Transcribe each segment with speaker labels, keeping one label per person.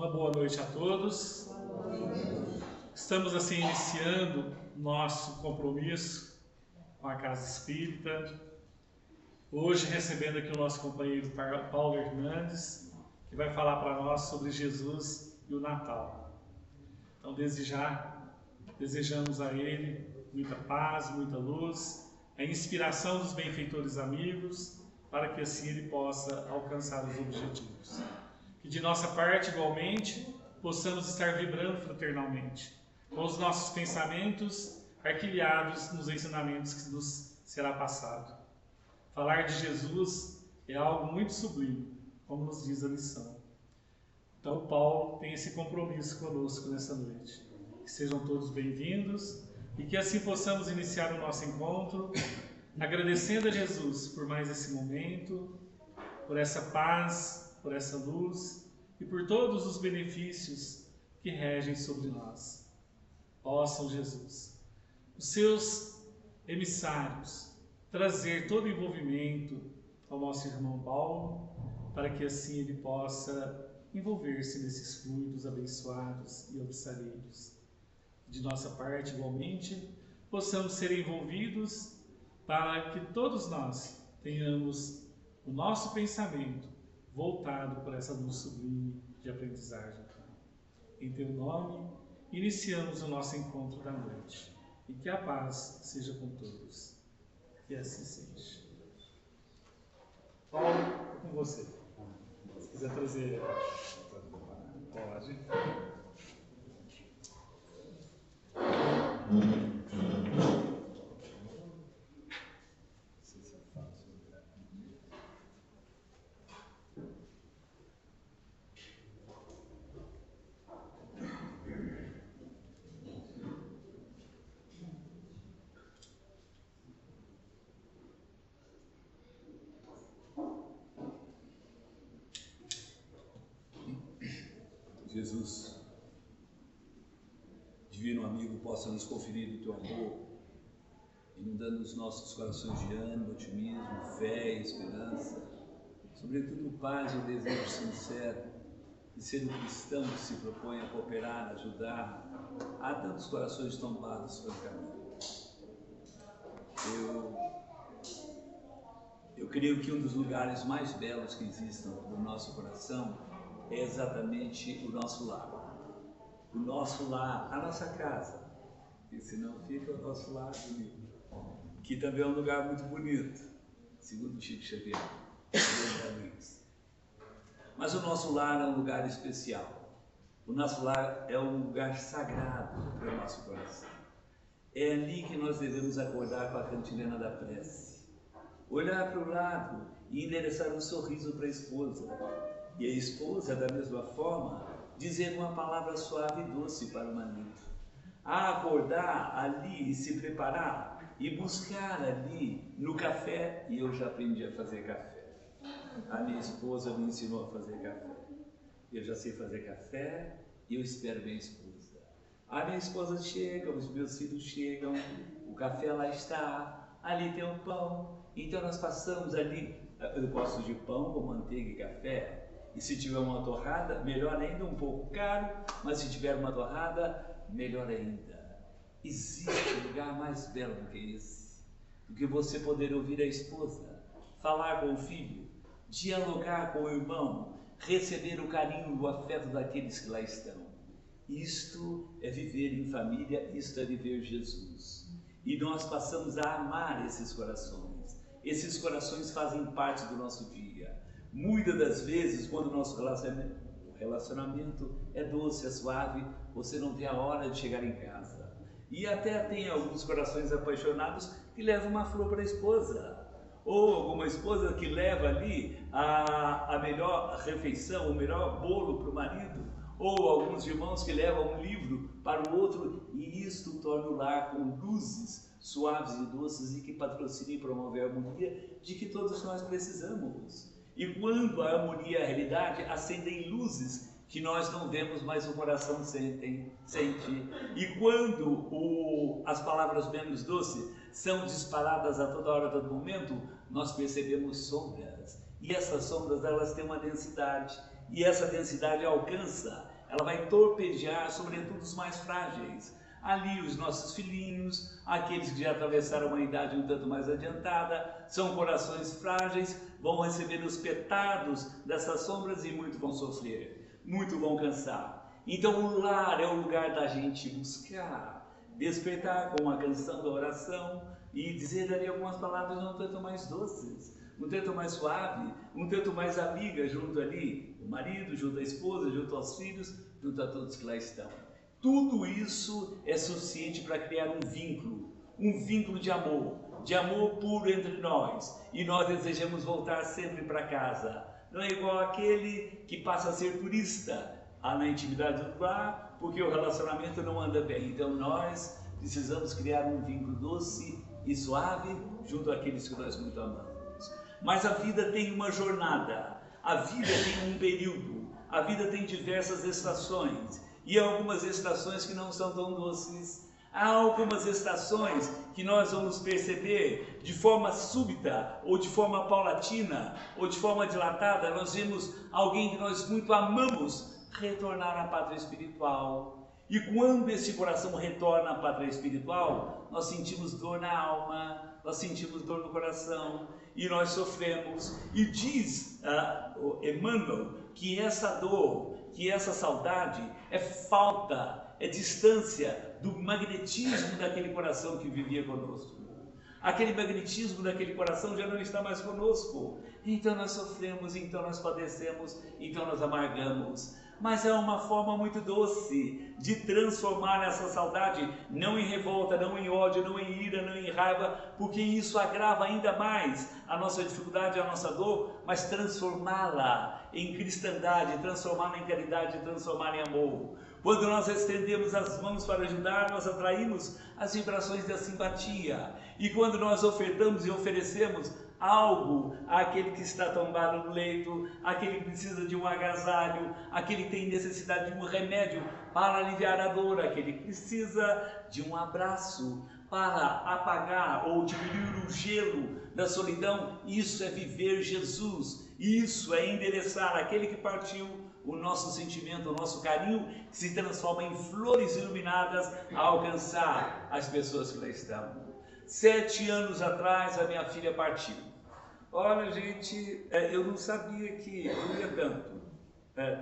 Speaker 1: Uma boa noite a todos. Estamos assim iniciando nosso compromisso com a Casa Espírita. Hoje recebendo aqui o nosso companheiro Paulo Hernandes, que vai falar para nós sobre Jesus e o Natal. Então, desde já, desejamos a ele muita paz, muita luz, a inspiração dos benfeitores amigos, para que assim ele possa alcançar os objetivos. Que de nossa parte, igualmente, possamos estar vibrando fraternalmente, com os nossos pensamentos arquilhados nos ensinamentos que nos será passado. Falar de Jesus é algo muito sublime, como nos diz a lição. Então, Paulo tem esse compromisso conosco nessa noite. Que sejam todos bem-vindos e que assim possamos iniciar o nosso encontro, agradecendo a Jesus por mais esse momento, por essa paz, por essa luz e por todos os benefícios que regem sobre nós. Possam, Jesus, os seus emissários, trazer todo o envolvimento ao nosso irmão Paulo, para que assim ele possa envolver-se nesses fluidos abençoados e obsareiros. De nossa parte, igualmente, possamos ser envolvidos para que todos nós tenhamos o nosso pensamento voltado por essa luz sublime de aprendizagem. Em teu nome, iniciamos o nosso encontro da noite. E que a paz seja com todos. Que assim seja. Paulo, é com você. Se quiser trazer, pode.
Speaker 2: Jesus, divino amigo, possa nos conferir o teu amor, inundando os nossos corações de ânimo, otimismo, fé e esperança, sobretudo paz e o desejo sincero de ser um cristão que se propõe a cooperar, a ajudar. Há tantos corações tombados pelo caminho. Eu creio que um dos lugares mais belos que existam no nosso coração é exatamente o nosso lar. O nosso lar, a nossa casa. E se não fica o nosso lar bonito. Que também é um lugar muito bonito, segundo Chico Xavier. Mas o nosso lar é um lugar especial. O nosso lar é um lugar sagrado para o nosso coração. É ali que nós devemos acordar com a cantilena da prece. Olhar para o lado e endereçar um sorriso para a esposa. E a esposa, da mesma forma, dizer uma palavra suave e doce para o marido. A acordar ali e se preparar e buscar ali no café, e eu já aprendi a fazer café. A minha esposa me ensinou a fazer café. Eu já sei fazer café e eu espero minha esposa. A minha esposa chega, os meus filhos chegam, o café lá está, ali tem o pão. Então nós passamos ali, eu gosto de pão com manteiga e café. E se tiver uma torrada, melhor ainda, um pouco caro, mas se tiver uma torrada, melhor ainda. Existe lugar mais belo do que esse, do que você poder ouvir a esposa, falar com o filho, dialogar com o irmão, receber o carinho e o afeto daqueles que lá estão. Isto é viver em família, isto é viver Jesus. E nós passamos a amar esses corações. Esses corações fazem parte do nosso dia. Muitas das vezes, quando o nosso relacionamento é doce, é suave, você não tem a hora de chegar em casa. E até tem alguns corações apaixonados que levam uma flor para a esposa. Ou alguma esposa que leva ali a melhor refeição, o melhor bolo para o marido. Ou alguns irmãos que levam um livro para o outro. E isto torna o lar com luzes suaves e doces e que patrocinem e promovem a harmonia de que todos nós precisamos. E quando a harmonia é a realidade, acendem luzes que nós não vemos, mas o coração sente. E quando as palavras menos doces são disparadas a toda hora, a todo momento, nós percebemos sombras. E essas sombras, elas têm uma densidade. E essa densidade alcança ela vai torpedear sobretudo os mais frágeis. Ali os nossos filhinhos, aqueles que já atravessaram uma idade um tanto mais adiantada, são corações frágeis, vão receber os petardos dessas sombras e muito vão sofrer, muito vão cansar. Então o lar é o lugar da gente buscar, despertar com uma canção da oração e dizer ali algumas palavras um tanto mais doces, um tanto mais suave, um tanto mais amiga junto ali, o marido, junto à esposa, junto aos filhos, junto a todos que lá estão. Tudo isso é suficiente para criar um vínculo de amor puro entre nós. E nós desejamos voltar sempre para casa. Não é igual aquele que passa a ser turista na intimidade do lar, porque o relacionamento não anda bem. Então nós precisamos criar um vínculo doce e suave junto àqueles que nós muito amamos. Mas a vida tem uma jornada, a vida tem um período, a vida tem diversas estações. E há algumas estações que não são tão doces. Há algumas estações que nós vamos perceber de forma súbita, ou de forma paulatina, ou de forma dilatada. Nós vemos alguém que nós muito amamos retornar à pátria espiritual. E quando esse coração retorna à pátria espiritual, nós sentimos dor na alma, nós sentimos dor no coração, e nós sofremos. E diz Emmanuel que essa dor, que essa saudade é falta, é distância do magnetismo daquele coração que vivia conosco. Aquele magnetismo daquele coração já não está mais conosco. Então nós sofremos, então nós padecemos, então nós amargamos. Mas é uma forma muito doce de transformar essa saudade, não em revolta, não em ódio, não em ira, não em raiva, porque isso agrava ainda mais a nossa dificuldade, a nossa dor, mas transformá-la em cristandade, transformá-la em caridade, transformá-la em amor. Quando nós estendemos as mãos para ajudar, nós atraímos as vibrações da simpatia. E quando nós ofertamos e oferecemos algo àquele que está tombado no leito, aquele que precisa de um agasalho, aquele que tem necessidade de um remédio para aliviar a dor, aquele que precisa de um abraço para apagar ou diminuir o gelo da solidão, isso é viver Jesus, isso é endereçar aquele que partiu, o nosso sentimento, o nosso carinho, que se transforma em flores iluminadas a alcançar as pessoas que lá estão. 7 anos atrás a minha filha partiu. Olha, gente, eu não sabia que doía tanto,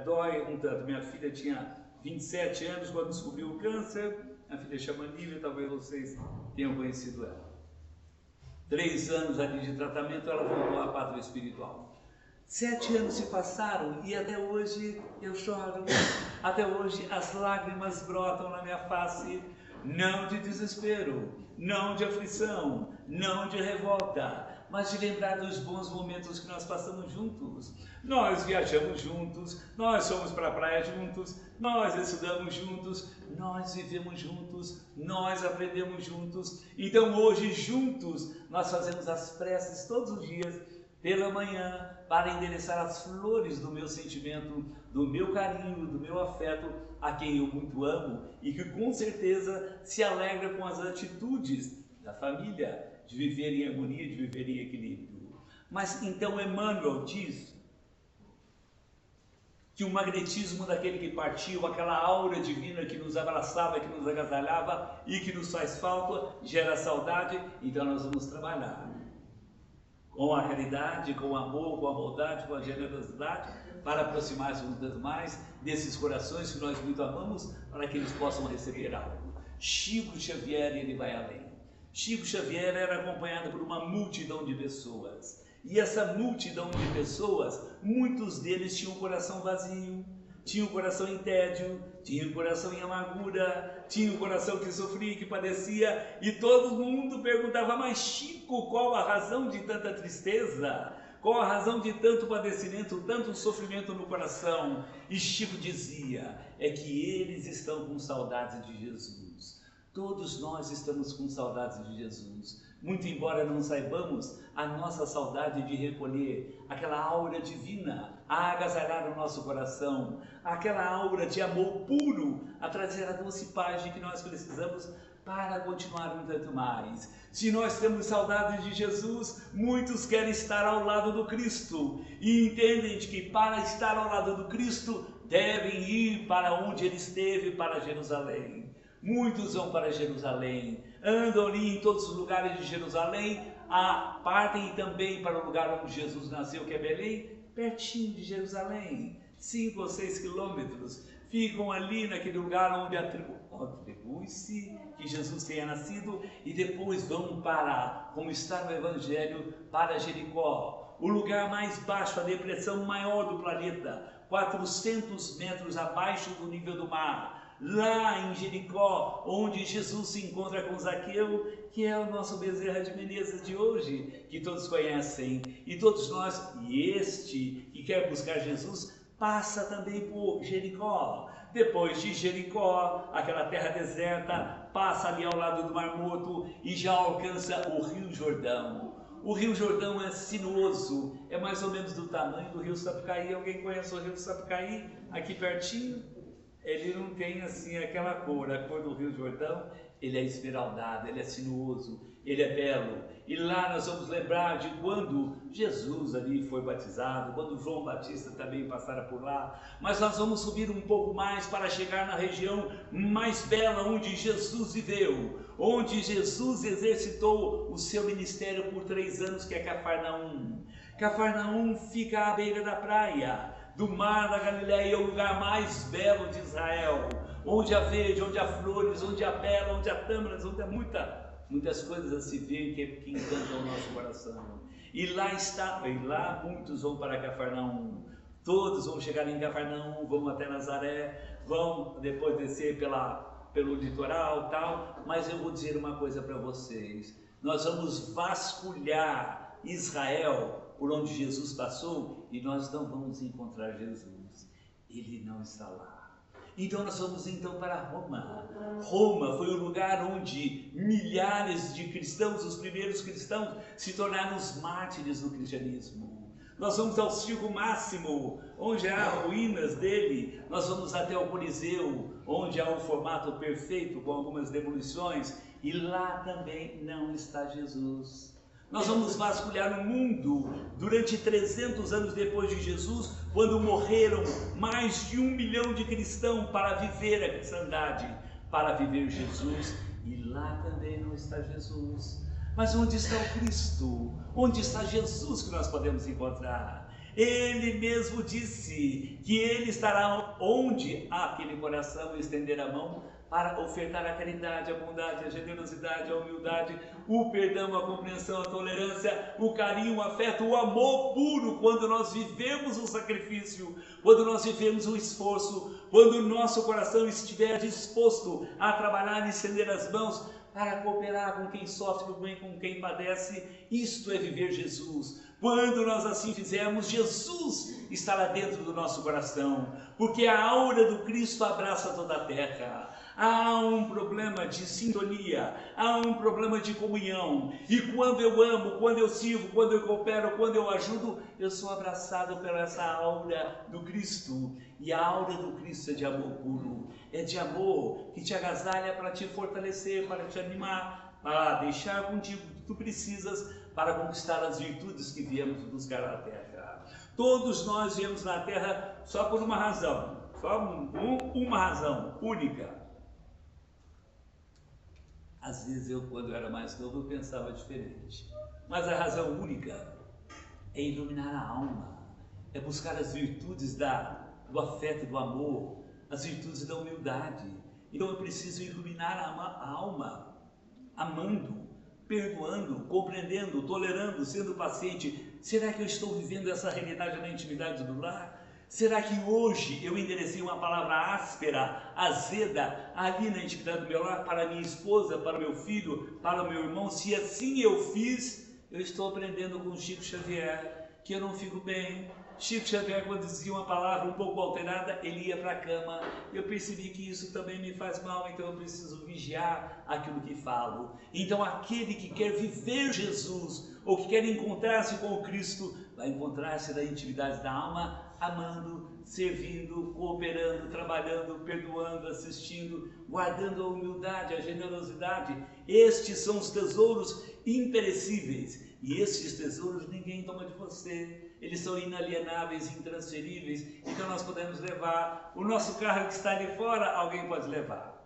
Speaker 2: dói um tanto. Minha filha tinha 27 anos quando descobriu o câncer, a filha chama Nívia, talvez vocês tenham conhecido ela. 3 anos ali de tratamento, ela voltou à pátria espiritual. 7 anos se passaram e até hoje eu choro, até hoje as lágrimas brotam na minha face, não de desespero, não de aflição, não de revolta, mas de lembrar dos bons momentos que nós passamos juntos. Nós viajamos juntos, nós fomos para a praia juntos, nós estudamos juntos, nós vivemos juntos, nós aprendemos juntos. Então hoje juntos nós fazemos as preces todos os dias, pela manhã, para endereçar as flores do meu sentimento, do meu carinho, do meu afeto, a quem eu muito amo e que com certeza se alegra com as atitudes da família, de viver em harmonia, de viver em equilíbrio. Mas então Emmanuel diz que o magnetismo daquele que partiu, aquela aura divina que nos abraçava, que nos agasalhava e que nos faz falta, gera saudade. Então nós vamos trabalhar com a caridade, com o amor, com a bondade, com a generosidade, para aproximar-se um tanto mais desses corações que nós muito amamos, para que eles possam receber algo. Chico Xavier, ele vai além. Chico Xavier era acompanhado por uma multidão de pessoas. E essa multidão de pessoas, muitos deles tinham o coração vazio, tinham o coração em tédio, tinham o coração em amargura, tinham o coração que sofria, que padecia, e todo mundo perguntava: mas Chico, qual a razão de tanta tristeza? Qual a razão de tanto padecimento, tanto sofrimento no coração? E Chico dizia, é que eles estão com saudades de Jesus. Todos nós estamos com saudades de Jesus. Muito embora não saibamos, a nossa saudade de recolher aquela aura divina a agasalhar o nosso coração, aquela aura de amor puro a trazer a doce paz de que nós precisamos para continuar um tanto mais. Se nós temos saudades de Jesus, muitos querem estar ao lado do Cristo e entendem que para estar ao lado do Cristo devem ir para onde ele esteve, para Jerusalém. Muitos vão para Jerusalém, andam ali em todos os lugares de Jerusalém, partem também para o lugar onde Jesus nasceu, que é Belém, pertinho de Jerusalém, 5 ou 6 quilômetros. Ficam ali naquele lugar onde atribui-se que Jesus tenha nascido, e depois vão para, como está no Evangelho, para Jericó, o lugar mais baixo, a depressão maior do planeta, 400 metros abaixo do nível do mar. Lá em Jericó, onde Jesus se encontra com Zaqueu, que é o nosso Bezerra de Menezes de hoje, que todos conhecem, e todos nós, e este que quer buscar Jesus, passa também por Jericó. Depois de Jericó, aquela terra deserta, passa ali ao lado do Mar Morto e já alcança o Rio Jordão. O Rio Jordão é sinuoso, é mais ou menos do tamanho do Rio Sapucaí. Alguém conhece o Rio Sapucaí? Aqui pertinho? Ele não tem assim aquela cor, a cor do Rio Jordão, ele é esmeraldado, ele é sinuoso, ele é belo. E lá nós vamos lembrar de quando Jesus ali foi batizado, quando João Batista também passara por lá. Mas nós vamos subir um pouco mais para chegar na região mais bela onde Jesus viveu, onde Jesus exercitou o seu ministério por 3 anos, que é Cafarnaum. Cafarnaum fica à beira da praia, do mar da Galileia, o lugar mais belo de Israel, onde há verde, onde há flores, onde há bela, onde há tâmaras, onde há muitas coisas a se ver que encantam o nosso coração. E lá muitos vão para Cafarnaum, todos vão chegar em Cafarnaum, vão até Nazaré, vão depois descer pelo litoral tal, mas eu vou dizer uma coisa para vocês, nós vamos vasculhar Israel, por onde Jesus passou, e nós não vamos encontrar Jesus, ele não está lá. Então nós vamos então para Roma. Roma foi o lugar onde milhares de cristãos, os primeiros cristãos, se tornaram os mártires do cristianismo. Nós vamos ao Circo Máximo, onde há ruínas dele. Nós vamos até o Coliseu, onde há um formato perfeito, com algumas demolições, e lá também não está Jesus. Nós vamos vasculhar o mundo durante 300 anos depois de Jesus, quando morreram mais de 1 milhão de cristãos para viver a cristandade, para viver Jesus, e lá também não está Jesus. Mas onde está o Cristo? Onde está Jesus que nós podemos encontrar? Ele mesmo disse que ele estará onde há aquele coração estender a mão para ofertar a caridade, a bondade, a generosidade, a humildade, o perdão, a compreensão, a tolerância, o carinho, o afeto, o amor puro. Quando nós vivemos o sacrifício, quando nós vivemos o esforço, quando o nosso coração estiver disposto a trabalhar e estender as mãos para cooperar com quem sofre, com quem padece, isto é viver Jesus. Quando nós assim fizermos, Jesus estará dentro do nosso coração, porque a aura do Cristo abraça toda a terra. Há um problema de sintonia, há um problema de comunhão, e quando eu amo, quando eu sirvo, quando eu coopero, quando eu ajudo, eu sou abraçado por essa aura do Cristo. E a aura do Cristo é de amor puro, é de amor que te agasalha para te fortalecer, para te animar, para deixar contigo o que tu precisas para conquistar as virtudes que viemos buscar na terra. Todos nós viemos na terra só por uma razão, uma razão única. Às vezes quando eu era mais novo, eu pensava diferente. Mas a razão única é iluminar a alma, é buscar as virtudes do afeto, do amor, as virtudes da humildade. Então eu preciso iluminar a alma, amando, perdoando, compreendendo, tolerando, sendo paciente. Será que eu estou vivendo essa realidade na intimidade do lar? Será que hoje eu enderecei uma palavra áspera, azeda, ali na intimidade do meu lar, para minha esposa, para meu filho, para o meu irmão? Se assim eu fiz, eu estou aprendendo com Chico Xavier, que eu não fico bem. Chico Xavier, quando dizia uma palavra um pouco alterada, ele ia para a cama. Eu percebi que isso também me faz mal, então eu preciso vigiar aquilo que falo. Então aquele que quer viver Jesus, ou que quer encontrar-se com o Cristo, vai encontrar-se na intimidade da alma, amando, servindo, cooperando, trabalhando, perdoando, assistindo, guardando a humildade, a generosidade. Estes são os tesouros imperecíveis E esses tesouros ninguém toma de você. Eles são inalienáveis, intransferíveis, então nós podemos levar. O nosso carro que está ali fora, alguém pode levar.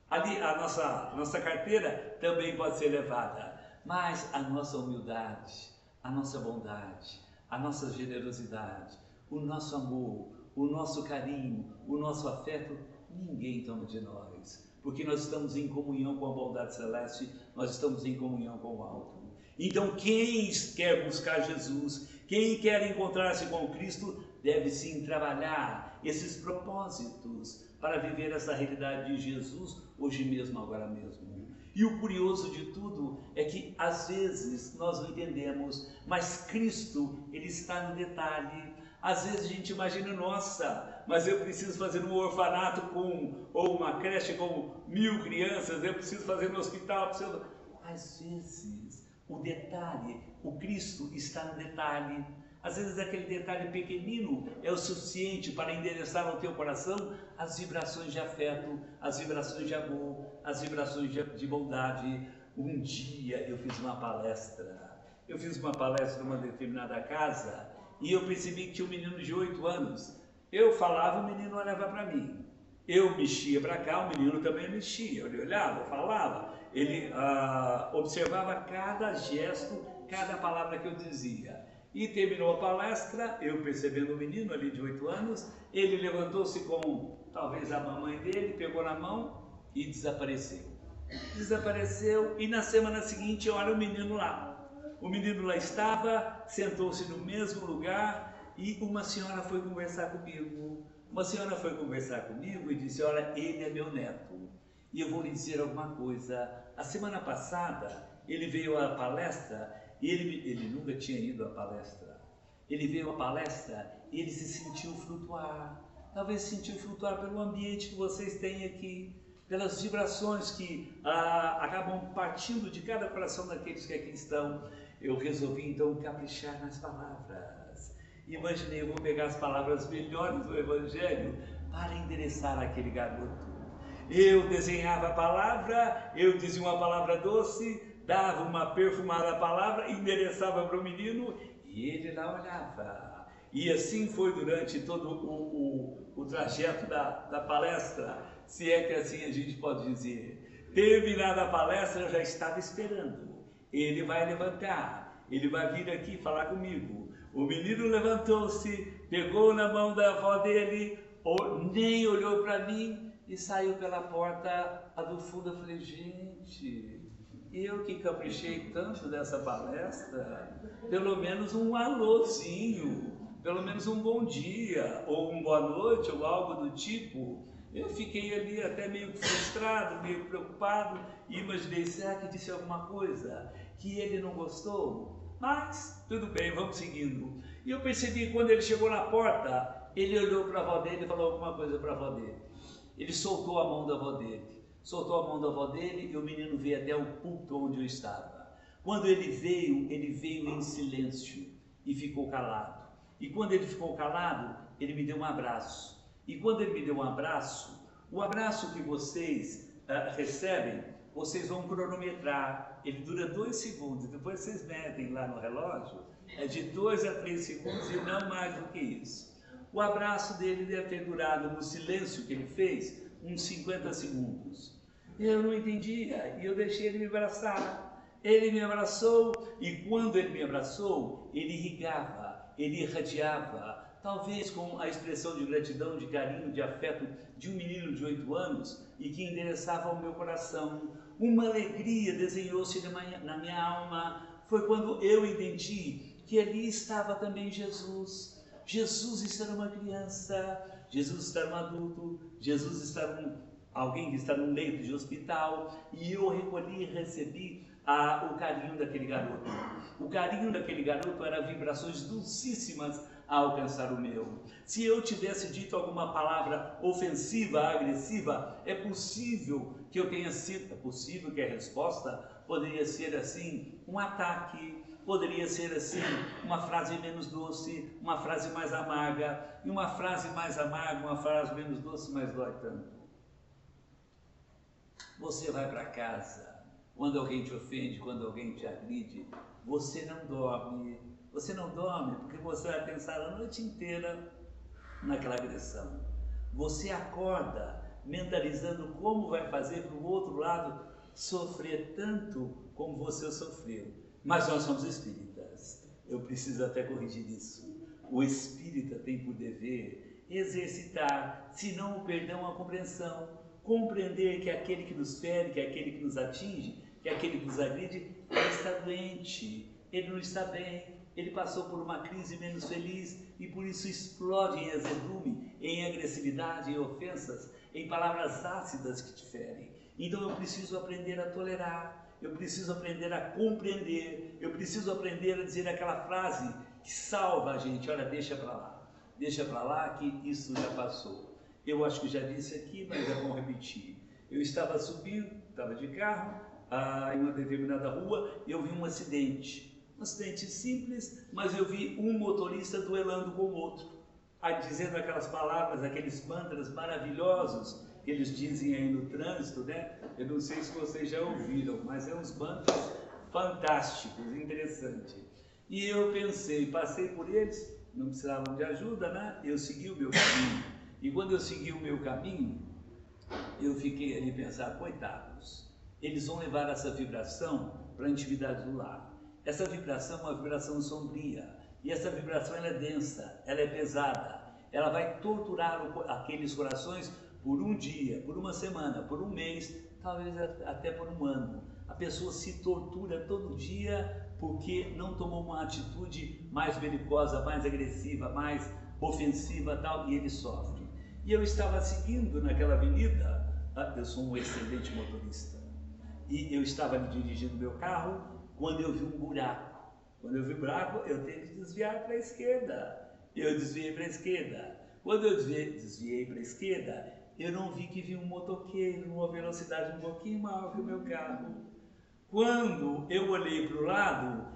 Speaker 2: Ali a nossa carteira também pode ser levada. Mas a nossa humildade, a nossa bondade, a nossa generosidade, o nosso amor, o nosso carinho, o nosso afeto, ninguém toma de nós. Porque nós estamos em comunhão com a bondade celeste, nós estamos em comunhão com o alto. Então quem quer buscar Jesus, quem quer encontrar-se com Cristo, deve sim trabalhar esses propósitos para viver essa realidade de Jesus, hoje mesmo, agora mesmo. E o curioso de tudo é que às vezes nós não entendemos, mas Cristo, Ele está no detalhe. Às vezes a gente imagina, nossa, mas eu preciso fazer um orfanato ou uma creche com 1000 crianças, eu preciso fazer um hospital, Às vezes o detalhe, o Cristo está no detalhe. Às vezes aquele detalhe pequenino é o suficiente para endereçar ao teu coração as vibrações de afeto, as vibrações de amor, as vibrações de bondade. Um dia eu fiz uma palestra numa determinada casa e eu percebi que tinha um menino de 8 anos. Eu falava, o menino olhava para mim. Eu mexia para cá, o menino também mexia. Ele olhava, falava, ele observava cada gesto, cada palavra que eu dizia. E terminou a palestra, eu percebendo o menino ali de 8 anos, ele levantou-se com talvez a mamãe dele, pegou na mão e desapareceu. Desapareceu e na semana seguinte, olha o menino lá. O menino lá estava, sentou-se no mesmo lugar e uma senhora foi conversar comigo. Uma senhora foi conversar comigo e disse, olha, ele é meu neto. E eu vou lhe dizer alguma coisa. A semana passada, ele veio à palestra. Ele nunca tinha ido à palestra. Ele veio à palestra e ele se sentiu flutuar. Talvez se sentiu flutuar pelo ambiente que vocês têm aqui, pelas vibrações que acabam partindo de cada coração daqueles que aqui estão. Eu resolvi então caprichar nas palavras. Imaginei, eu vou pegar as palavras melhores do Evangelho para endereçar aquele garoto. Eu desenhava a palavra, eu dizia uma palavra doce, dava uma perfumada palavra, endereçava para o menino e ele lá olhava. E assim foi durante todo o trajeto da palestra, se é que assim a gente pode dizer. Terminada a palestra, eu já estava esperando. Ele vai levantar, ele vai vir aqui falar comigo. O menino levantou-se, pegou na mão da avó dele, nem olhou para mim e saiu pela porta do fundo. Eu falei, gente... Eu que caprichei tanto dessa palestra, pelo menos um alôzinho, pelo menos um bom dia, ou uma boa noite, ou algo do tipo. Eu fiquei ali até meio frustrado, meio preocupado, e imaginei, será que disse alguma coisa que ele não gostou? Mas, tudo bem, vamos seguindo. E eu percebi que quando ele chegou na porta, ele olhou para a avó dele e falou alguma coisa para a avó dele. Ele soltou a mão da avó dele. Soltou a mão da avó dele e o menino veio até o púlpito onde eu estava. Quando ele veio em silêncio e ficou calado. E quando ele ficou calado, ele me deu um abraço. E quando ele me deu um abraço, o abraço que vocês recebem, vocês vão cronometrar. Ele dura 2 segundos, depois vocês medem lá no relógio, é de 2 a 3 segundos e não mais do que isso. O abraço dele deve ter durado, no silêncio que ele fez, uns 50 segundos. Eu não entendia e eu deixei ele me abraçar. Ele me abraçou e quando ele me abraçou, ele irrigava, ele irradiava, talvez com a expressão de gratidão, de carinho, de afeto de um menino de 8 anos e que endereçava ao meu coração. Uma alegria desenhou-se na minha alma. Foi quando eu entendi que ali estava também Jesus. Jesus está numa criança, Jesus está num adulto, Jesus está alguém que está num leito de hospital, e eu recolhi e recebi o carinho daquele garoto. O carinho daquele garoto era vibrações dulcíssimas a alcançar o meu. Se eu tivesse dito alguma palavra ofensiva, agressiva, é possível que eu tenha sido, é possível que a resposta poderia ser assim, um ataque, poderia ser assim, uma frase menos doce, uma frase mais amarga, e uma frase mais amarga, uma frase menos doce, mas dói tanto. Você vai para casa, quando alguém te ofende, quando alguém te agride, você não dorme. Você não dorme porque você vai pensar a noite inteira naquela agressão. Você acorda mentalizando como vai fazer para o outro lado sofrer tanto como você sofreu. Mas nós somos espíritas. Eu preciso até corrigir isso. O espírita tem por dever exercitar, se não o perdão, a compreensão. Compreender que aquele que nos fere, que aquele que nos atinge, que aquele que nos agride, ele está doente, ele não está bem, ele passou por uma crise menos feliz e por isso explode em azedume, em agressividade, em ofensas, em palavras ácidas que te ferem. Então eu preciso aprender a tolerar, eu preciso aprender a compreender, eu preciso aprender a dizer aquela frase que salva a gente: olha, deixa para lá que isso já passou. Eu acho que já disse aqui, mas é bom repetir. Eu estava subindo, estava de carro, em uma determinada rua, e eu vi um acidente simples, mas eu vi um motorista duelando com o outro, dizendo aquelas palavras, aqueles mantras maravilhosos que eles dizem aí no trânsito, né? Eu não sei se vocês já ouviram, mas é uns mantras fantásticos, interessantes. E eu pensei, passei por eles, não precisavam de ajuda, né? Eu segui o meu caminho. E quando eu segui o meu caminho, eu fiquei ali pensar, coitados, eles vão levar essa vibração para a intimidade do lar. Essa vibração é uma vibração sombria, e essa vibração ela é densa, ela é pesada, ela vai torturar aqueles corações por um dia, por uma semana, por um mês, talvez até por um ano. A pessoa se tortura todo dia porque não tomou uma atitude mais belicosa, mais agressiva, mais ofensiva, tal, e ele sofre. E eu estava seguindo naquela avenida, eu sou um excelente motorista, e eu estava dirigindo meu carro quando eu vi um buraco. Quando eu vi um buraco, eu tenho que desviar para a esquerda. Eu desviei para a esquerda. Quando eu desviei para a esquerda, eu não vi que vinha um motoqueiro numa velocidade um pouquinho maior que o meu carro. Quando eu olhei para o lado,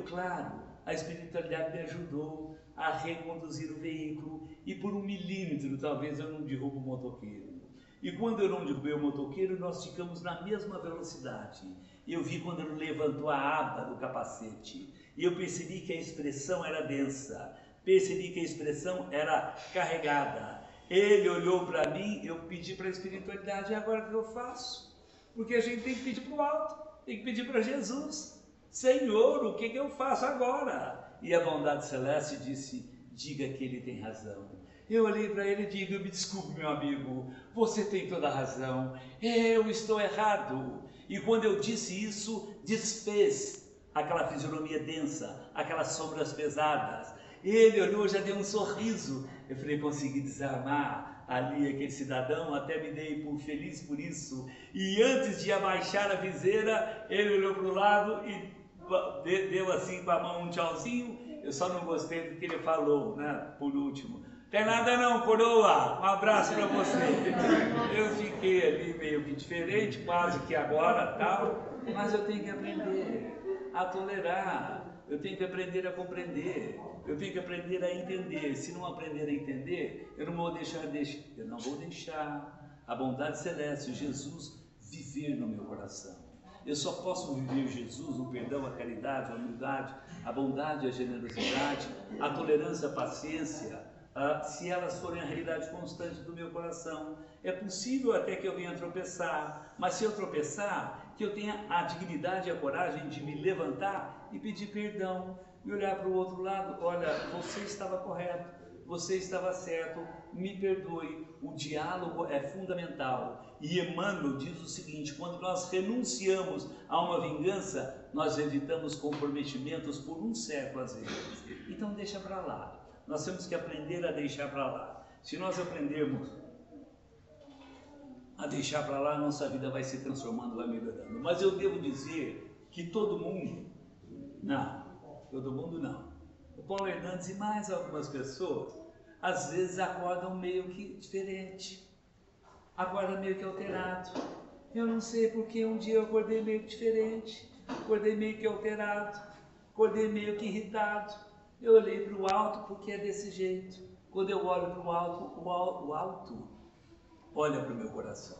Speaker 2: claro, a espiritualidade me ajudou a reconduzir o veículo e por 1 milímetro talvez eu não derrubo o motoqueiro. E quando eu não derrubei o motoqueiro, nós ficamos na mesma velocidade. Eu vi quando ele levantou a aba do capacete e eu percebi que a expressão era densa, percebi que a expressão era carregada. Ele olhou para mim, eu pedi para a espiritualidade: e agora o que eu faço? Porque a gente tem que pedir para o alto, tem que pedir para Jesus: Senhor, o que eu faço agora? E a bondade celeste disse: diga que ele tem razão. Eu olhei para ele e digo: me desculpe, meu amigo, você tem toda a razão, eu estou errado. E quando eu disse isso, desfez aquela fisionomia densa, aquelas sombras pesadas. Ele olhou, já deu um sorriso. Eu falei: consegui desarmar ali aquele cidadão, até me dei por feliz por isso. E antes de abaixar a viseira, ele olhou para o lado e deu assim com a mão um tchauzinho. Eu só não gostei do que ele falou, né? Por último: tem nada não, coroa, um abraço para você. Eu fiquei ali meio que diferente, quase que agora, tal, mas eu tenho que aprender a tolerar, eu tenho que aprender a compreender, eu tenho que aprender a entender. Se não aprender a entender, eu não vou deixar a bondade celeste, Jesus, viver no meu coração. Eu só posso viver Jesus, o perdão, a caridade, a humildade, a bondade, a generosidade, a tolerância, a paciência, se elas forem a realidade constante do meu coração. É possível até que eu venha tropeçar, mas se eu tropeçar, que eu tenha a dignidade e a coragem de me levantar e pedir perdão, e olhar para o outro lado: olha, você estava correto, você estava certo, me perdoe. O diálogo é fundamental. E Emmanuel diz o seguinte: quando nós renunciamos a uma vingança, nós evitamos comprometimentos por um século às vezes. Então deixa para lá. Nós temos que aprender a deixar para lá. Se nós aprendermos a deixar para lá, nossa vida vai se transformando, vai melhorando. Mas eu devo dizer que todo mundo não. O Paulo Hernandes e mais algumas pessoas, às vezes acordam meio que diferente, acordam meio que alterado. Eu não sei porque um dia eu acordei meio diferente, acordei meio que alterado, acordei meio que irritado. Eu olhei para o alto porque é desse jeito. Quando eu olho para o alto olha para o meu coração.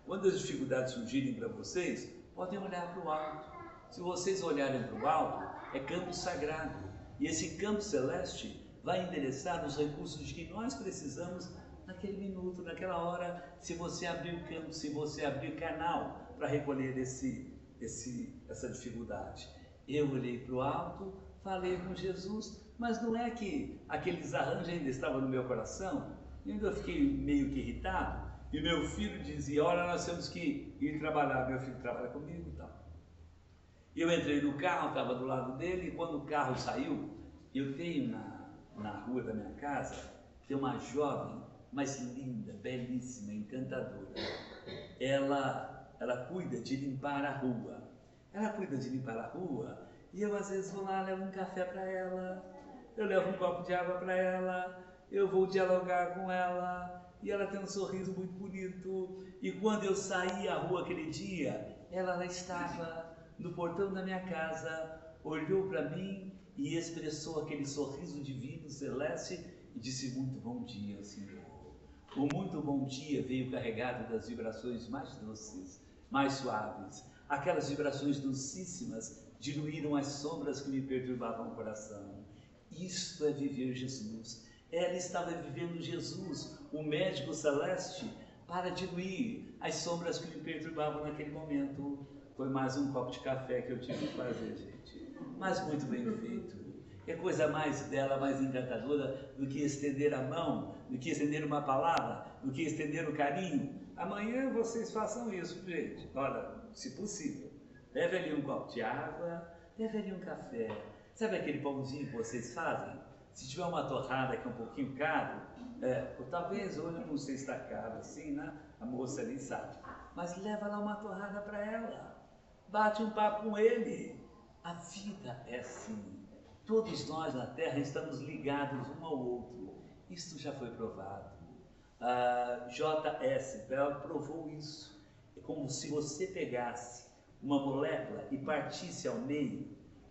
Speaker 2: Quando as dificuldades surgirem para vocês, podem olhar para o alto. Se vocês olharem para o alto, é campo sagrado. E esse campo celeste vai endereçar os recursos de que nós precisamos naquele minuto, naquela hora, se você abrir o campo, se você abrir canal para recolher essa dificuldade. Eu olhei para o alto, falei com Jesus, mas não é que aquele desarranjo ainda estava no meu coração, eu ainda fiquei meio que irritado, e meu filho dizia, olha, nós temos que ir trabalhar, meu filho trabalha comigo e tal. Eu entrei no carro, estava do lado dele, e quando o carro saiu, eu tenho na rua da minha casa, tem uma jovem, mas linda, belíssima, encantadora. Ela cuida de limpar a rua. Ela cuida de limpar a rua, e eu às vezes vou lá, levo um café para ela, eu levo um copo de água para ela, eu vou dialogar com ela, e ela tem um sorriso muito bonito. E quando eu saí à rua aquele dia, ela lá estava no portão da minha casa, olhou para mim e expressou aquele sorriso divino, celeste, e disse, muito bom dia, Senhor. O muito bom dia veio carregado das vibrações mais doces, mais suaves. Aquelas vibrações dulcíssimas diluíram as sombras que me perturbavam o coração. Isto é viver Jesus. Ela estava vivendo Jesus, o médico celeste, para diluir as sombras que me perturbavam naquele momento. Foi mais um copo de café que eu tive que fazer, gente. Mas muito bem feito. Que coisa mais bela, mais encantadora do que estender a mão, do que estender uma palavra, do que estender o carinho. Amanhã vocês façam isso, gente. Olha, se possível, leve ali um copo de água, leve ali um café. Sabe aquele pãozinho que vocês fazem? Se tiver uma torrada que é um pouquinho caro, ou talvez hoje não sei se está caro assim, né? A moça ali sabe. Mas leva lá uma torrada para ela. Bate um papo com ele. A vida é assim. Todos nós na Terra estamos ligados um ao outro. Isto já foi provado. J.S. Bell provou isso. É como se você pegasse uma molécula e partisse ao meio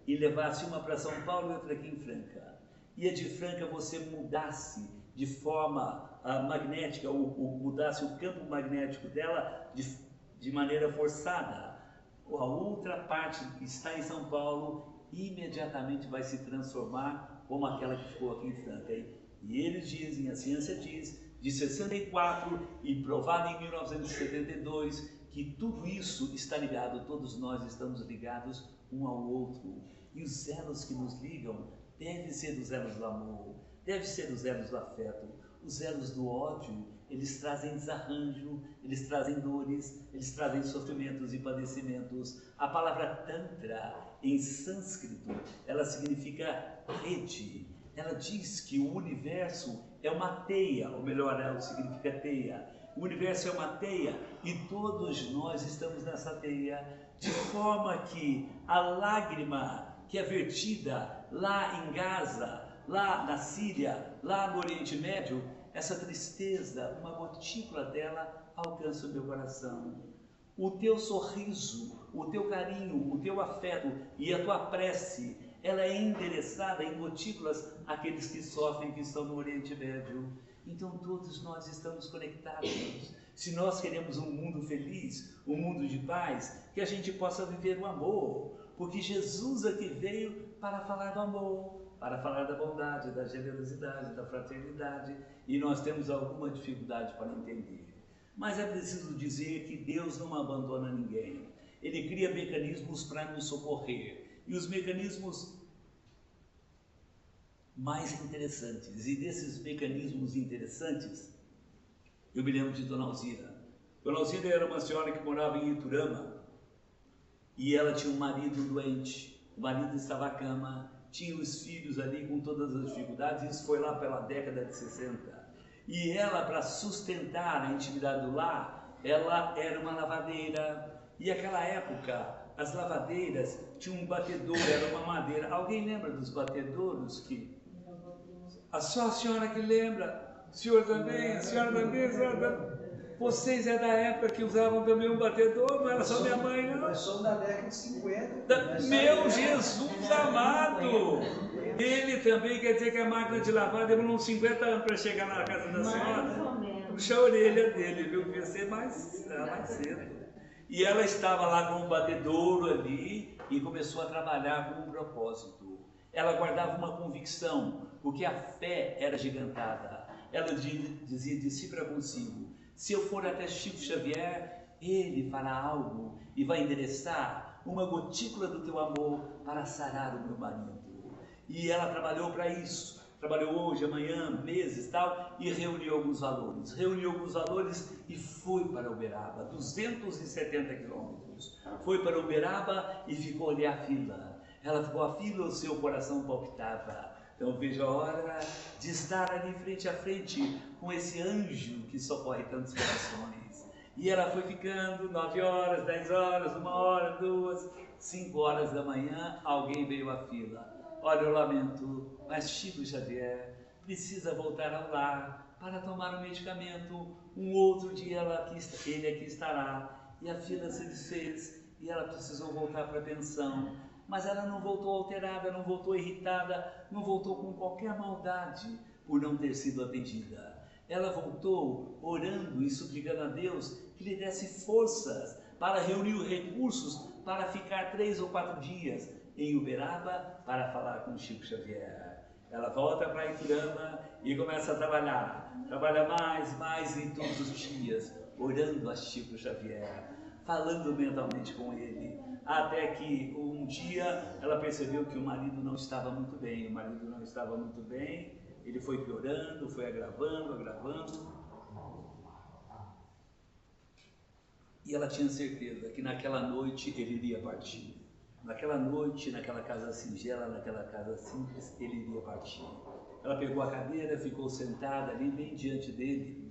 Speaker 2: e levasse uma para São Paulo e outra aqui em Franca. E a de Franca você mudasse de forma magnética, ou mudasse o campo magnético dela de maneira forçada. A outra parte que está em São Paulo imediatamente vai se transformar como aquela que ficou aqui em Franca. E eles dizem, a ciência diz, de 64 e provado em 1972, que tudo isso está ligado, todos nós estamos ligados um ao outro. E os elos que nos ligam devem ser os elos do amor, devem ser os elos do afeto. Os elos do ódio, eles trazem desarranjo, eles trazem dores, eles trazem sofrimentos e padecimentos. A palavra Tantra, em sânscrito, ela significa rede. Ela diz que o universo é uma teia, ou melhor, ela significa teia. O universo é uma teia e todos nós estamos nessa teia, de forma que a lágrima que é vertida lá em Gaza, lá na Síria, lá no Oriente Médio, essa tristeza, uma gotícula dela alcança o meu coração. O teu sorriso, o teu carinho, o teu afeto e a tua prece, ela é endereçada em gotículas àqueles que sofrem, que estão no Oriente Médio. Então todos nós estamos conectados. Se nós queremos um mundo feliz, um mundo de paz, que a gente possa viver o amor, porque Jesus aqui veio para falar do amor, para falar da bondade, da generosidade, da fraternidade, e nós temos alguma dificuldade para entender. Mas é preciso dizer que Deus não abandona ninguém. Ele cria mecanismos para nos socorrer. E os mecanismos mais interessantes, e desses mecanismos interessantes, eu me lembro de Dona Alzira. Dona Alzira era uma senhora que morava em Iturama, e ela tinha um marido doente. O marido estava à cama, tinha os filhos ali com todas as dificuldades, isso foi lá pela década de 60. E ela, para sustentar a intimidade do lar, ela era uma lavadeira. E naquela época, as lavadeiras tinham um batedor, era uma madeira. Alguém lembra dos batedouros que... Só a senhora que lembra, o senhor também, a senhora também, a senhora também. Vocês é da época que usavam também um batedor, não era só minha mãe, não?
Speaker 3: Nós somos da década de 50.
Speaker 2: Meu Jesus amado! Ele também quer dizer que a máquina de lavar demorou uns 50 anos para chegar na casa da senhora. Puxa a orelha dele, viu? Devia ser mais cedo. E ela estava lá com um batedouro ali, e começou a trabalhar com um propósito. Ela guardava uma convicção, porque a fé era gigantada. Ela dizia de si para consigo: se eu for até Chico Xavier, ele fará algo e vai endereçar uma gotícula do teu amor para sarar o meu marido. E ela trabalhou para isso. Trabalhou hoje, amanhã, meses e tal, e reuniu alguns valores. Reuniu alguns valores e foi para Uberaba, 270 quilômetros. Foi para Uberaba e ficou ali à fila. Ela ficou à fila, o seu coração palpitava. Então veja a hora de estar ali frente a frente com esse anjo que socorre tantos corações. E ela foi ficando 9 horas, 10 horas, 1 hora, 2, 5 horas da manhã, alguém veio à fila. Olha, eu lamento, mas Chico Xavier precisa voltar ao lar para tomar o medicamento. Um outro dia ele aqui estará. E a fila se desfez e ela precisou voltar para a pensão. Mas ela não voltou alterada, não voltou irritada, não voltou com qualquer maldade por não ter sido atendida. Ela voltou orando e suplicando a Deus que lhe desse forças para reunir recursos para ficar 3 ou 4 dias em Uberaba para falar com Chico Xavier. Ela volta para Iturama e começa a trabalhar. Trabalha mais e todos os dias, orando a Chico Xavier, falando mentalmente com ele. Até que um dia ela percebeu que o marido não estava muito bem. O marido não estava muito bem, ele foi piorando, foi agravando. E ela tinha certeza que naquela noite ele iria partir. Naquela noite, naquela casa singela, naquela casa simples, ele iria partir. Ela pegou a cadeira, ficou sentada ali bem diante dele,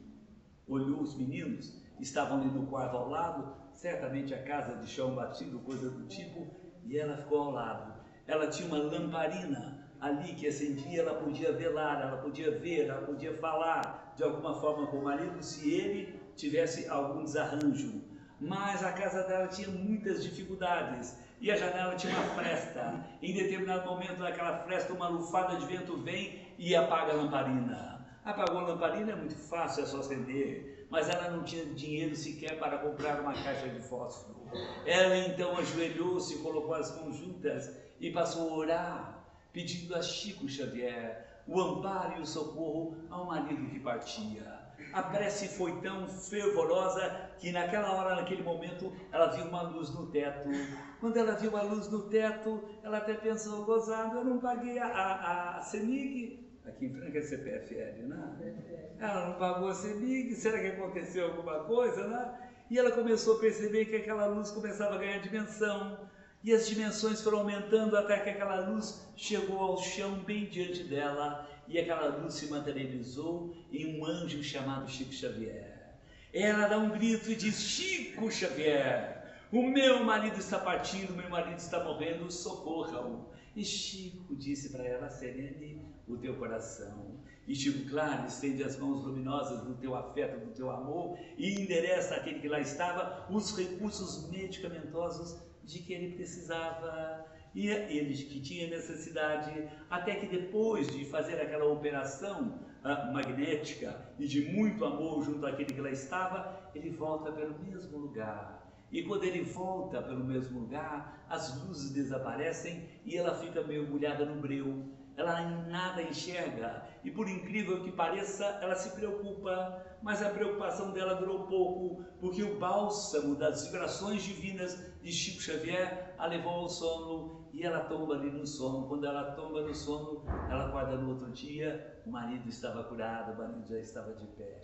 Speaker 2: olhou os meninos, estavam ali no quarto ao lado, certamente a casa de chão batido, coisa do tipo, e ela ficou ao lado. Ela tinha uma lamparina ali que acendia, ela podia velar, ela podia ver, ela podia falar de alguma forma com o marido se ele tivesse algum desarranjo. Mas a casa dela tinha muitas dificuldades e a janela tinha uma fresta. Em determinado momento daquela fresta, uma lufada de vento vem e apaga a lamparina. Apagou a lamparina, é muito fácil, é só acender, mas ela não tinha dinheiro sequer para comprar uma caixa de fósforo. Ela então ajoelhou-se, colocou as mãos juntas e passou a orar, pedindo a Chico Xavier o amparo e o socorro ao marido que partia. A prece foi tão fervorosa que naquela hora, naquele momento, ela viu uma luz no teto. Quando ela viu a luz no teto, ela até pensou: gozado, eu não paguei a CEMIG. Aqui em Franca é CPFL, né? Ela não pagou a CEMIG, será que aconteceu alguma coisa, né? E ela começou a perceber que aquela luz começava a ganhar dimensão. E as dimensões foram aumentando até que aquela luz chegou ao chão bem diante dela. E aquela luz se materializou em um anjo chamado Chico Xavier. Ela dá um grito e diz: Chico Xavier, o meu marido está partindo, o meu marido está morrendo, socorra-o. E Chico disse para ela: serene o teu coração. E Chico, claro, estende as mãos luminosas do teu afeto, do teu amor e endereça àquele que lá estava os recursos medicamentosos de que ele precisava. E ele que tinha necessidade, até que depois de fazer aquela operação magnética e de muito amor junto àquele que lá estava, ele volta pelo mesmo lugar. E quando ele volta pelo mesmo lugar, as luzes desaparecem e ela fica mergulhada no breu. Ela nada enxerga e, por incrível que pareça, ela se preocupa, mas a preocupação dela durou pouco, porque o bálsamo das vibrações divinas de Chico Xavier a levou ao sono e ela tomba ali no sono. Quando ela tomba no sono, ela acorda no outro dia, o marido estava curado, o marido já estava de pé.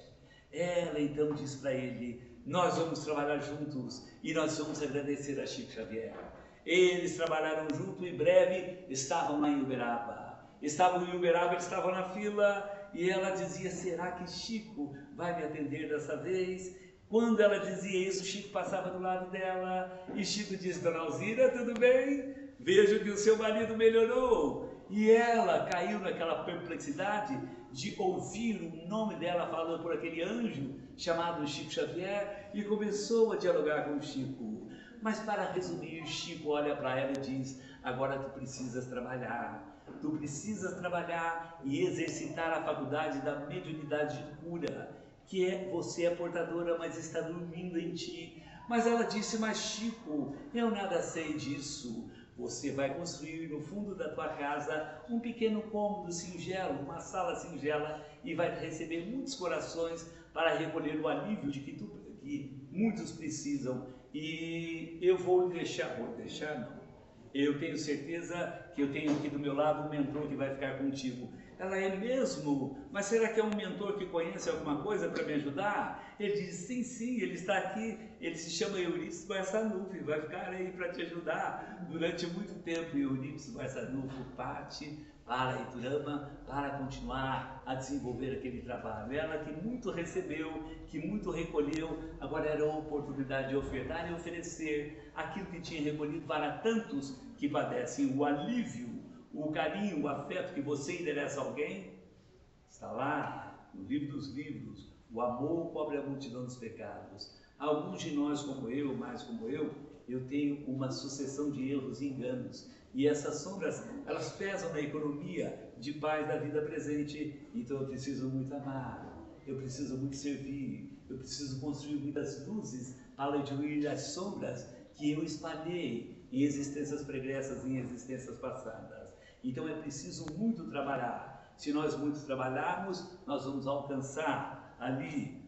Speaker 2: Ela então diz para ele: nós vamos trabalhar juntos e nós vamos agradecer a Chico Xavier. Eles trabalharam junto e em breve estavam lá em Uberaba. Estavam em Uberaba, eles estavam na fila e ela dizia: será que Chico vai me atender dessa vez? Quando ela dizia isso, Chico passava do lado dela e Chico disse: dona Alzira, tudo bem? Vejo que o seu marido melhorou. E ela caiu naquela perplexidade de ouvir o nome dela falando por aquele anjo chamado Chico Xavier e começou a dialogar com o Chico. Mas para resumir, Chico olha para ela e diz: agora tu precisas trabalhar. Tu precisas trabalhar e exercitar a faculdade da mediunidade de cura, que você é portadora, mas está dormindo em ti. Mas ela disse: mas Chico, eu nada sei disso. Você vai construir no fundo da tua casa um pequeno cômodo singelo, uma sala singela, e vai receber muitos corações para recolher o alívio de que muitos precisam. E eu vou deixar não. Eu tenho certeza que eu tenho aqui do meu lado um mentor que vai ficar contigo. Ela é mesmo? Mas será que é um mentor que conhece alguma coisa para me ajudar? Ele diz, sim, ele está aqui, ele se chama Eurípides Barçanufo, vai ficar aí para te ajudar durante muito tempo. Eurípides Barçanufo parte para Iturama para continuar a desenvolver aquele trabalho. Ela que muito recebeu, que muito recolheu, agora era a oportunidade de ofertar e oferecer aquilo que tinha recolhido para tantos que padecem. O alívio, o carinho, o afeto que você endereça a alguém, está lá no livro dos livros. O amor cobre a multidão dos pecados. Alguns de nós, como eu, mais como eu tenho uma sucessão de erros e enganos. E essas sombras, elas pesam na economia de paz da vida presente. Então eu preciso muito amar, eu preciso muito servir, eu preciso construir muitas luzes para diminuir as sombras que eu espalhei em existências pregressas, em existências passadas. Então é preciso muito trabalhar. Se nós muito trabalharmos, nós vamos alcançar ali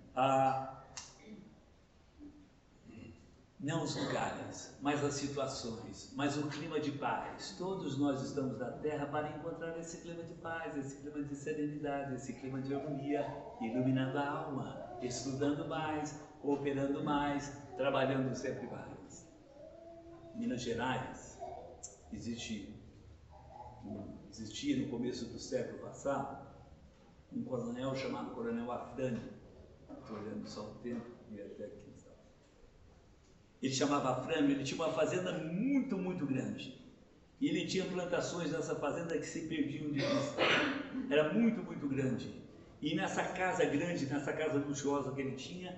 Speaker 2: não os lugares, mas as situações, mas o clima de paz. Todos nós estamos na Terra para encontrar esse clima de paz, esse clima de serenidade, esse clima de harmonia, iluminando a alma, estudando mais, cooperando mais, trabalhando sempre mais. Em Minas Gerais, existia no começo do século passado um coronel chamado Coronel Afrânio. Estou olhando só o tempo e até aqui. Ele chamava Afrânio, ele tinha uma fazenda muito, muito grande. E ele tinha plantações nessa fazenda que se perdiam de vista. Era muito, muito grande. E nessa casa grande, nessa casa luxuosa que ele tinha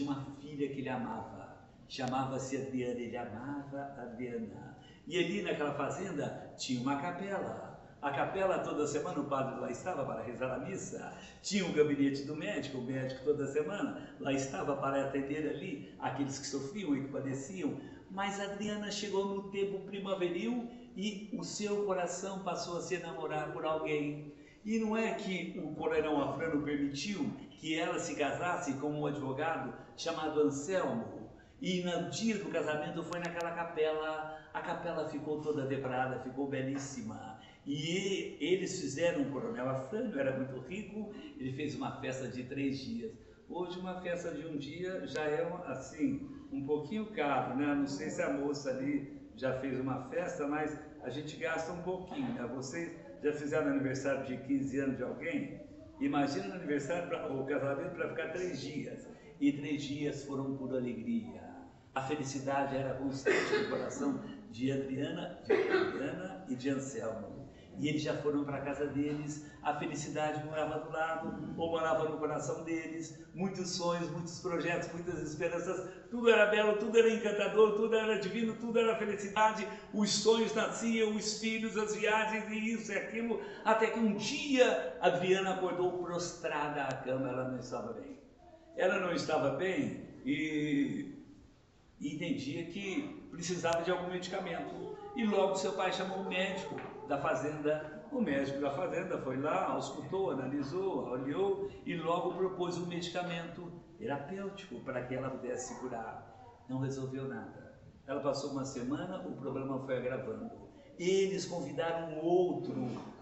Speaker 2: uma filha que ele amava. Chamava-se Adriana, ele amava a Adriana. E ali naquela fazenda tinha uma capela. A capela, toda semana o padre lá estava para rezar a missa. Tinha o gabinete do médico, o médico toda semana lá estava para atender ali aqueles que sofriam e que padeciam. Mas a Adriana chegou no tempo primaveril e o seu coração passou a se enamorar por alguém. E não é que o coronel Afrânio permitiu que ela se casasse com um advogado chamado Anselmo. E no dia do casamento foi naquela capela. A capela ficou toda decorada, ficou belíssima. E eles fizeram, o coronel Afrânio era muito rico, ele fez uma festa de 3 dias. Hoje uma festa de um dia já é assim, um pouquinho caro, né? Não sei se a moça ali já fez uma festa, mas a gente gasta um pouquinho, né? Vocês já fizeram aniversário de 15 anos de alguém? Imagina o aniversário, o casamento para ficar 3 dias. E 3 dias foram por alegria. A felicidade era constante no coração de Adriana e de Anselmo. E eles já foram para a casa deles, a felicidade morava do lado, ou morava no coração deles, muitos sonhos, muitos projetos, muitas esperanças, tudo era belo, tudo era encantador, tudo era divino, tudo era felicidade, os sonhos nasciam, os filhos, as viagens e isso e aquilo, até que um dia Adriana acordou prostrada à cama, ela não estava bem. Ela não estava bem e entendia que precisava de algum medicamento. E logo seu pai chamou o médico da fazenda. O médico da fazenda foi lá, auscultou, analisou, olhou e logo propôs um medicamento terapêutico para que ela pudesse se curar. Não resolveu nada. Ela passou uma semana, o problema foi agravando. Eles convidaram um outro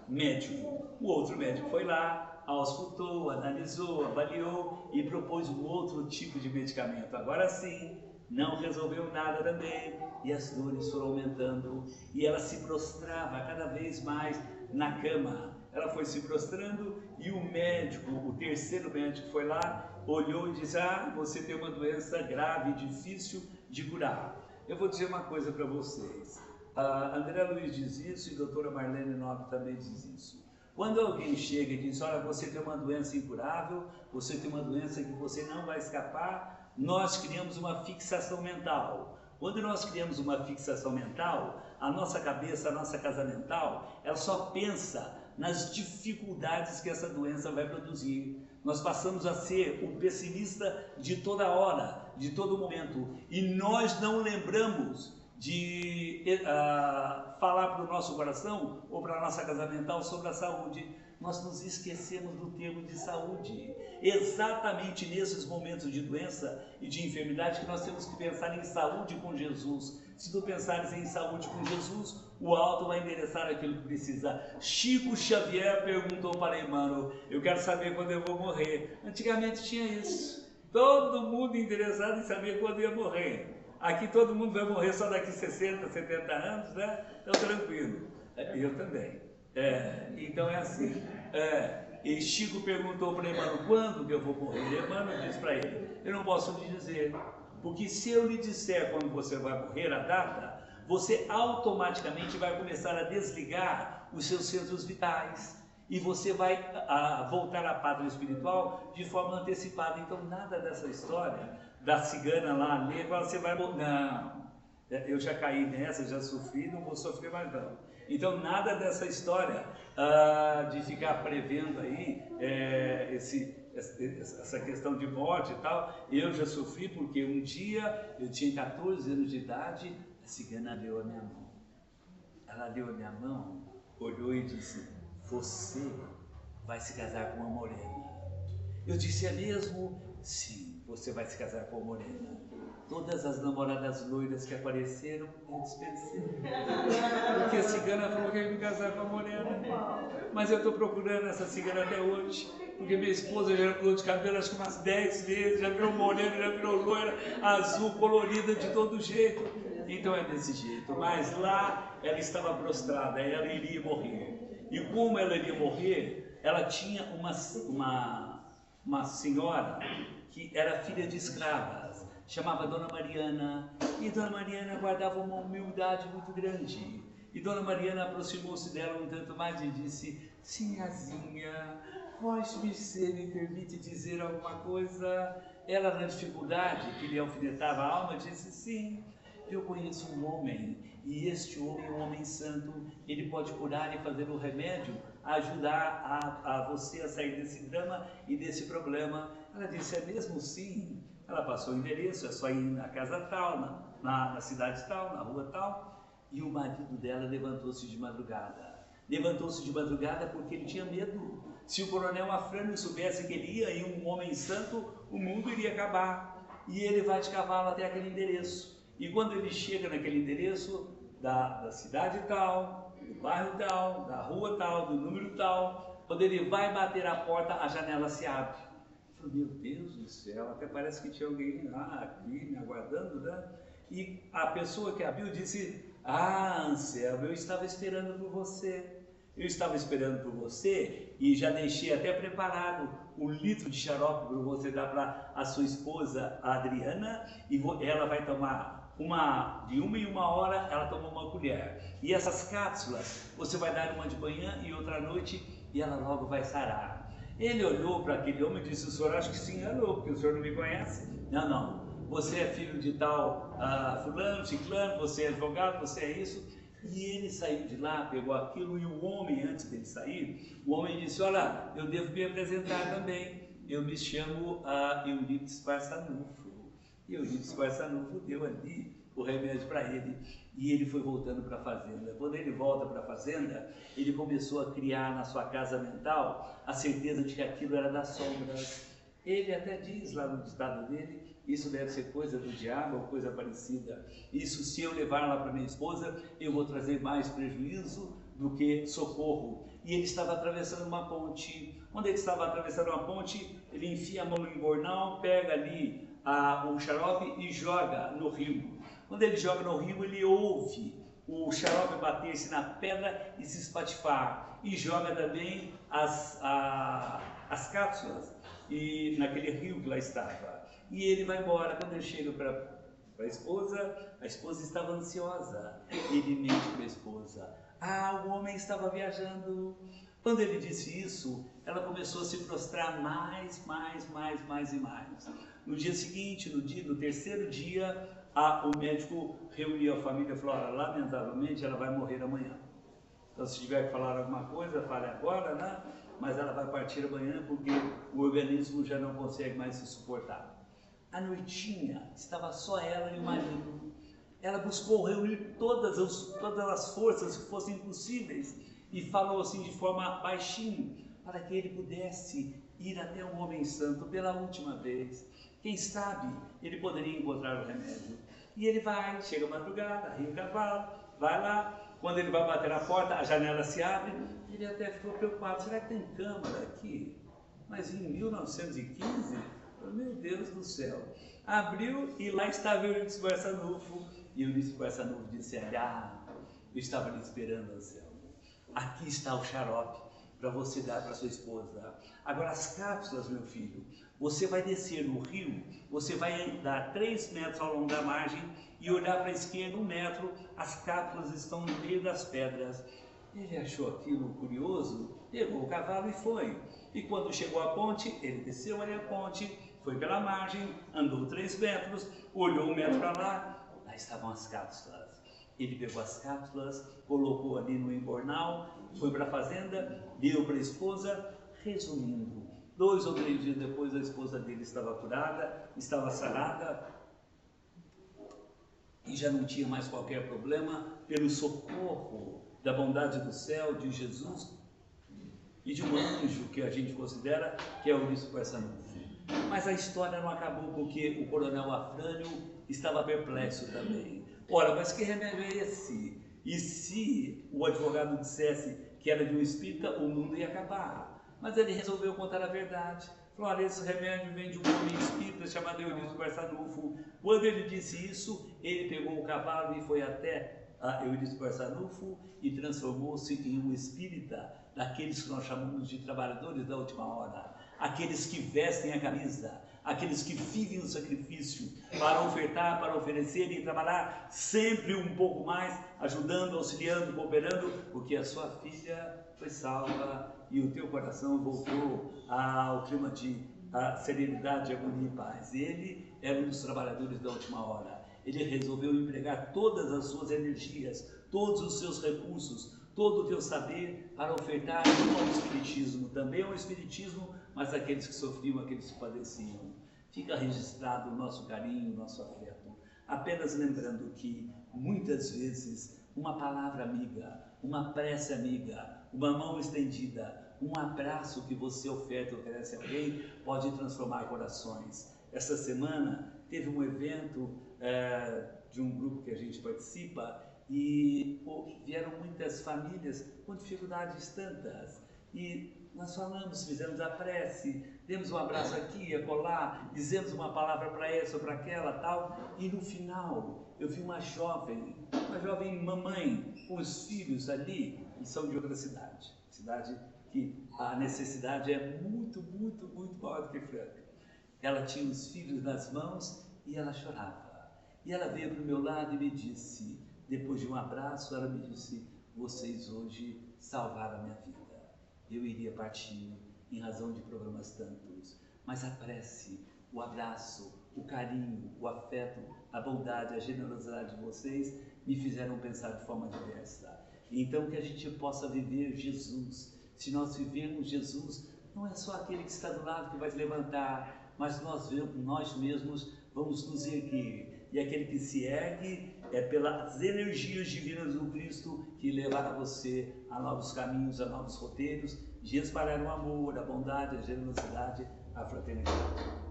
Speaker 2: médico. O outro médico foi lá, auscultou, analisou, avaliou e propôs um outro tipo de medicamento. Agora sim, não resolveu nada também, e as dores foram aumentando, e ela se prostrava cada vez mais na cama. Ela foi se prostrando, e o médico, o terceiro médico foi lá, olhou e disse, você tem uma doença grave, difícil de curar. Eu vou dizer uma coisa para vocês, a André Luiz diz isso, e a doutora Marlene Nobre também diz isso. Quando alguém chega e diz, olha, você tem uma doença incurável, você tem uma doença que você não vai escapar, nós criamos uma fixação mental. Quando nós criamos uma fixação mental, a nossa cabeça, a nossa casa mental, ela só pensa nas dificuldades que essa doença vai produzir. Nós passamos a ser o pessimista de toda hora, de todo momento, e nós não lembramos de falar para o nosso coração ou para a nossa casa mental sobre a saúde. Nós nos esquecemos do termo de saúde. Exatamente nesses momentos de doença e de enfermidade que nós temos que pensar em saúde com Jesus. Se tu pensares em saúde com Jesus, o alto vai endereçar aquilo que precisa. Chico Xavier perguntou para Emmanuel: eu quero saber quando eu vou morrer. Antigamente tinha isso. Todo mundo interessado em saber quando ia morrer. Aqui todo mundo vai morrer só daqui 60, 70 anos, né? Então tranquilo. Eu também. Então é assim. E Chico perguntou para Emmanuel: quando que eu vou morrer? Emmanuel disse para ele: eu não posso lhe dizer, porque se eu lhe disser quando você vai morrer, a data, você automaticamente vai começar a desligar os seus centros vitais e você vai voltar à pátria espiritual de forma antecipada. Então nada dessa história da cigana lá, quando você vai morrer. Não, eu já caí nessa, já sofri, não vou sofrer mais não. Então nada dessa história de ficar prevendo aí essa questão de morte e tal. Eu já sofri porque um dia eu tinha 14 anos de idade, a cigana leu a minha mão. Ela leu a minha mão, olhou e disse: você vai se casar com uma morena. Eu disse: é mesmo? Sim, você vai se casar com uma morena. Todas as namoradas loiras que apareceram, eu dispensei. Porque a cigana falou que ia me casar com a morena. Mas eu estou procurando essa cigana até hoje. Porque minha esposa já mudou de cabelo acho que umas 10 vezes, já virou morena, já virou loira, azul, colorida de todo jeito. Então é desse jeito. Mas lá ela estava prostrada, ela iria morrer. E como ela iria morrer, ela tinha uma senhora que era filha de escravas, chamava Dona Mariana, e Dona Mariana guardava uma humildade muito grande. E Dona Mariana aproximou-se dela um tanto mais e disse: Sinhazinha, vós me permite dizer alguma coisa? Ela, na dificuldade que lhe alfinetava a alma, disse: sim, eu conheço um homem, e este homem, um homem santo, ele pode curar e fazer o remédio, ajudar a você a sair desse drama e desse problema. Ela disse: é mesmo? Sim. Ela passou o endereço, é só ir na casa tal, na cidade tal, na rua tal. E o marido dela levantou-se de madrugada. Levantou-se de madrugada porque ele tinha medo. Se o coronel Afrânio soubesse que ele ia em um homem santo, o mundo iria acabar. E ele vai de cavalo até aquele endereço. E quando ele chega naquele endereço da cidade tal, do bairro tal, da rua tal, do número tal, quando ele vai bater a porta, a janela se abre. Meu Deus do céu, até parece que tinha alguém lá aqui me aguardando, né? E a pessoa que abriu disse: ah, Anselmo, eu estava esperando por você. Eu estava esperando por você e já deixei até preparado um litro de xarope para você dar para a sua esposa, a Adriana, e ela vai tomar de uma em uma hora, ela toma uma colher. E essas cápsulas, você vai dar uma de manhã e outra à noite e ela logo vai sarar. Ele olhou para aquele homem e disse: o senhor acha que se enganou, porque o senhor não me conhece? Não, não, você é filho de tal fulano, ciclano, você é advogado, você é isso. E ele saiu de lá, pegou aquilo, e o homem, antes dele sair, o homem disse: olha, eu devo me apresentar também, eu me chamo Eurípides Barçanufo. E Eurípides Barçanufo deu ali o remédio para ele, e ele foi voltando para a fazenda. Quando ele volta para a fazenda, ele começou a criar na sua casa mental a certeza de que aquilo era das sombras. Ele até diz lá no ditado dele: isso deve ser coisa do diabo ou coisa parecida. Isso, se eu levar lá para minha esposa, eu vou trazer mais prejuízo do que socorro. E ele estava atravessando uma ponte. Quando ele estava atravessando uma ponte, ele enfia a mão no embornal, pega ali um xarope e joga no rio. Quando ele joga no rio, ele ouve o xarope bater-se na pedra e se espatifar. E joga também as cápsulas e naquele rio que lá estava. E ele vai embora. Quando ele chega para a esposa estava ansiosa. Ele mente para a esposa: o homem estava viajando. Quando ele disse isso, ela começou a se prostrar mais e mais. No dia seguinte, no terceiro dia, o médico reuniu a família e falou: olha, lamentavelmente ela vai morrer amanhã. Então, se tiver que falar alguma coisa, fale agora, né? Mas ela vai partir amanhã porque o organismo já não consegue mais se suportar. À noitinha, estava só ela e o marido. ela buscou reunir todas as forças que fossem possíveis e falou assim de forma baixinho, para que ele pudesse ir até o homem santo pela última vez. Quem sabe ele poderia encontrar o remédio. E ele vai, chega a madrugada, arria o cavalo, vai lá. Quando ele vai bater na porta, a janela se abre. Ele até ficou preocupado, será que tem câmara aqui? Mas em 1915, meu Deus do céu, abriu e lá estava Eurídice Barçanufo. E Eurídice Barçanufo disse, eu estava lhe esperando, Anselmo. Aqui está o xarope para você dar para sua esposa. Agora as cápsulas, meu filho, você vai descer no rio, você vai dar 3 metros ao longo da margem e olhar para a esquerda 1 metro, as cápsulas estão no meio das pedras. Ele achou aquilo curioso, pegou o cavalo e foi. E quando chegou à ponte, ele desceu ali a ponte, foi pela margem, andou 3 metros, olhou 1 metro para lá estavam as cápsulas. Ele pegou as cápsulas, colocou ali no embornal, foi para a fazenda, deu para a esposa. Resumindo, 2 ou 3 dias depois a esposa dele estava curada, estava sarada e já não tinha mais qualquer problema, pelo socorro da bondade do céu, de Jesus e de um anjo que a gente considera que é o Eurídice Barçanufo. Mas a história não acabou porque o coronel Afrânio estava perplexo também. Ora, mas que remédio é esse? E se o advogado dissesse que era de um espírita, o mundo ia acabar. Mas ele resolveu contar a verdade. Falou, olha, esse remédio vem de um homem espírita chamado Eurídice Barçanufo. Quando ele disse isso, ele pegou o cavalo e foi até a Eurídice Barçanufo e transformou-se em um espírita, daqueles que nós chamamos de trabalhadores da última hora, aqueles que vestem a camisa, aqueles que vivem o sacrifício para ofertar, para oferecer e trabalhar sempre um pouco mais, ajudando, auxiliando, cooperando, porque a sua filha foi salva e o teu coração voltou ao clima de serenidade, harmonia e paz. Ele era um dos trabalhadores da última hora. Ele resolveu empregar todas as suas energias, todos os seus recursos, todo o teu saber para ofertar não ao Espiritismo, também ao Espiritismo, mas aqueles que sofriam, aqueles que padeciam. Fica registrado o nosso carinho, o nosso afeto. Apenas lembrando que, muitas vezes, uma palavra amiga, uma prece amiga, uma mão estendida, um abraço que você oferece a alguém, pode transformar corações. Esta semana teve um evento de um grupo que a gente participa e vieram muitas famílias com dificuldades tantas. E nós falamos, fizemos a prece, demos um abraço aqui, acolá, dizemos uma palavra para essa ou para aquela, tal. E no final, eu vi uma jovem mamãe, com os filhos ali, e são de outra cidade que a necessidade é muito, muito, muito maior do que Franca. Ela tinha os filhos nas mãos e ela chorava. E ela veio para o meu lado e me disse, depois de um abraço, ela me disse, vocês hoje salvaram a minha vida. Eu iria partir em razão de problemas tantos, mas a prece, o abraço, o carinho, o afeto, a bondade, a generosidade de vocês me fizeram pensar de forma diversa. Então que a gente possa viver Jesus. Se nós vivermos Jesus, não é só aquele que está do lado que vai se levantar, mas nós mesmos vamos nos erguer. E aquele que se ergue é pelas energias divinas do Cristo que levará você a novos caminhos, a novos roteiros, de espalhar o amor, a bondade, a generosidade, a fraternidade.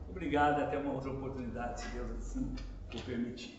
Speaker 2: Obrigado, até uma outra oportunidade, se Deus assim o permitir.